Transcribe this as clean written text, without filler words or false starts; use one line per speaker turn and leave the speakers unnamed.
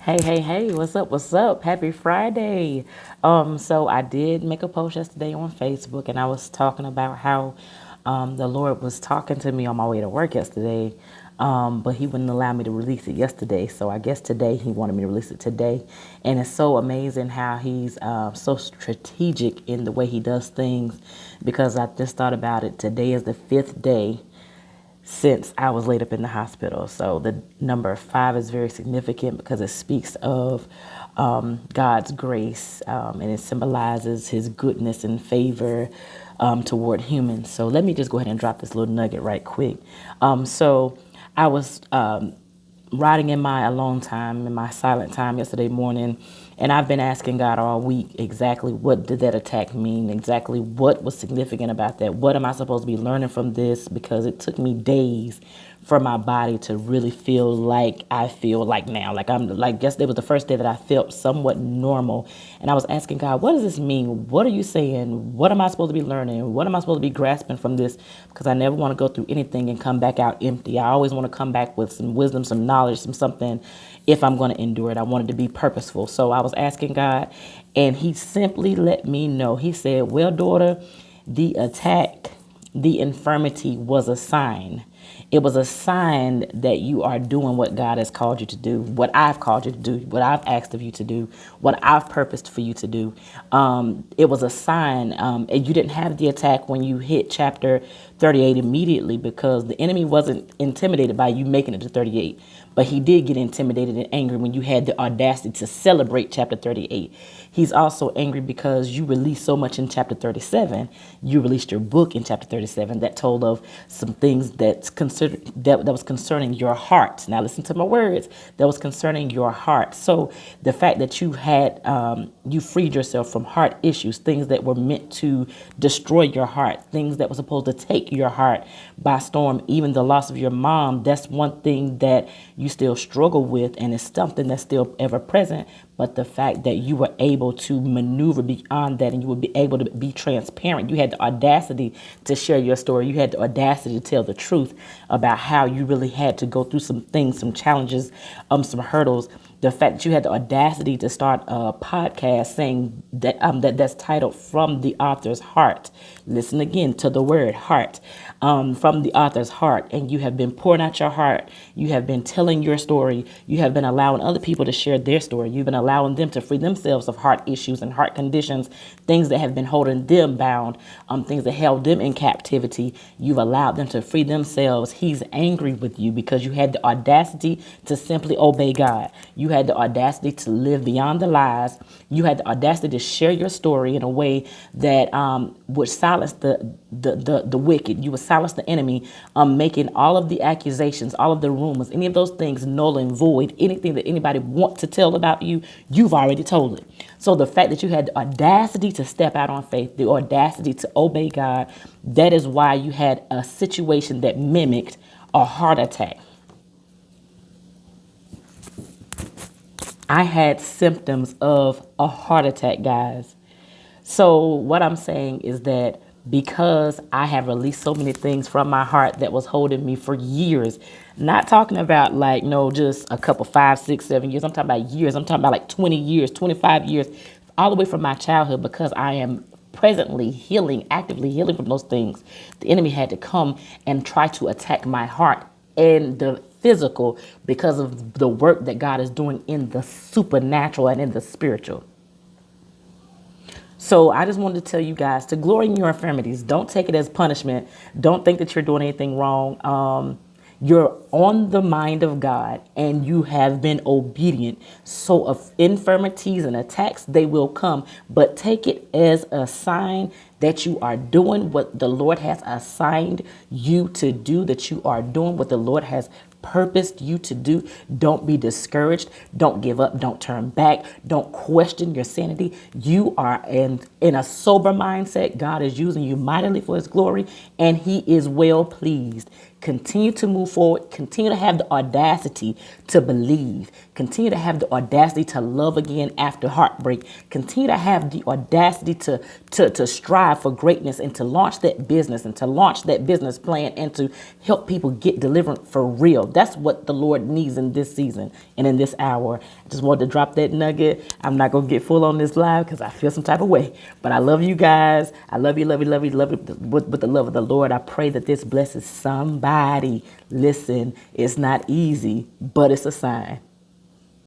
Hey, what's up? What's up? Happy Friday. So I did make a post yesterday on Facebook and I was talking about how the Lord was talking to me on my way to work yesterday. But he wouldn't allow me to release it yesterday. So I guess today he wanted me to release it today. And it's so amazing how he's so strategic in the way he does things because I just thought about it. Today is the fifth day since I was laid up in the hospital. So the number five is very significant because it speaks of God's grace and it symbolizes his goodness and favor toward humans. So let me just go ahead and drop this little nugget right quick. So I was riding in my alone time, in my silent time yesterday morning, and I've been asking God all week exactly what did that attack mean, exactly what was significant about that, what am I supposed to be learning from this, because it took me days for my body to really feel like I feel like now. Like I'm like yesterday was the first day that I felt somewhat normal. And I was asking God, what does this mean? What are you saying? What am I supposed to be learning? What am I supposed to be grasping from this? Because I never want to go through anything and come back out empty. I always want to come back with some wisdom, some knowledge, some something if I'm going to endure it. I wanted to be purposeful. So I was asking God, and he simply let me know. He said, well, daughter, the attack, the infirmity was a sign. It was a sign that you are doing what God has called you to do, what I've called you to do, what I've asked of you to do, what I've purposed for you to do. It was a sign. And you didn't have the attack when you hit chapter 38 immediately because the enemy wasn't intimidated by you making it to 38. But he did get intimidated and angry when you had the audacity to celebrate chapter 38. He's also angry because you released so much in chapter 37. You released your book in chapter 37 that told of some things that was concerning your heart. Now listen to my words. That was concerning your heart. So the fact that you had you freed yourself from heart issues, things that were meant to destroy your heart, things that were supposed to take your heart by storm, even the loss of your mom, that's one thing that you still struggle with, and it's something that's still ever present. But the fact that you were able to maneuver beyond that and you would be able to be transparent, you had the audacity to share your story. You had the audacity to tell the truth about how you really had to go through some things, some challenges, some hurdles. The fact that you had the audacity to start a podcast saying that's titled "From the Author's Heart." Listen again to the word "heart." From the author's heart, and you have been pouring out your heart. You have been telling your story. You have been allowing other people to share their story. You've been allowing them to free themselves of heart issues and heart conditions, things that have been holding them bound, things that held them in captivity. You've allowed them to free themselves. He's angry with you because you had the audacity to simply obey God. You had the audacity to live beyond the lies. You had the audacity to share your story in a way that would silence the wicked. You would silence the enemy, making all of the accusations, all of the rumors, any of those things null and void. Anything that anybody wants to tell about you, you've already told it. So the fact that you had the audacity to step out on faith, the audacity to obey God, that is why you had a situation that mimicked a heart attack. I had symptoms of a heart attack, guys. So what I'm saying is that because I have released so many things from my heart that was holding me for years, not talking about like, no, just a couple, 5, 6, 7 years. I'm talking about years. I'm talking about like 20 years, 25 years, all the way from my childhood, because I am presently healing, actively healing from those things. The enemy had to come and try to attack my heart and the physical because of the work that God is doing in the supernatural and in the spiritual. So I just wanted to tell you guys to glory in your infirmities. Don't take it as punishment. Don't think that you're doing anything wrong. You're on the mind of God and you have been obedient. So of infirmities and attacks, they will come, but take it as a sign that you are doing what the Lord has assigned you to do, that you are doing what the Lord has purposed you to do. Don't be discouraged. Don't give up. Don't turn back. Don't question your sanity. You are in a sober mindset. God is using you mightily for his glory, and he is well pleased. Continue to move forward. Continue to have the audacity to believe. Continue to have the audacity to love again after heartbreak. Continue to have the audacity to strive for greatness and to launch that business and to launch that business plan and to help people get deliverance for real. That's what the Lord needs in this season and in this hour. I just wanted to drop that nugget. I'm not going to get full on this live because I feel some type of way. But I love you guys. I love you, love you, love you, love you with the love of the Lord. I pray that this blesses somebody. Listen, it's not easy, but it's a sign.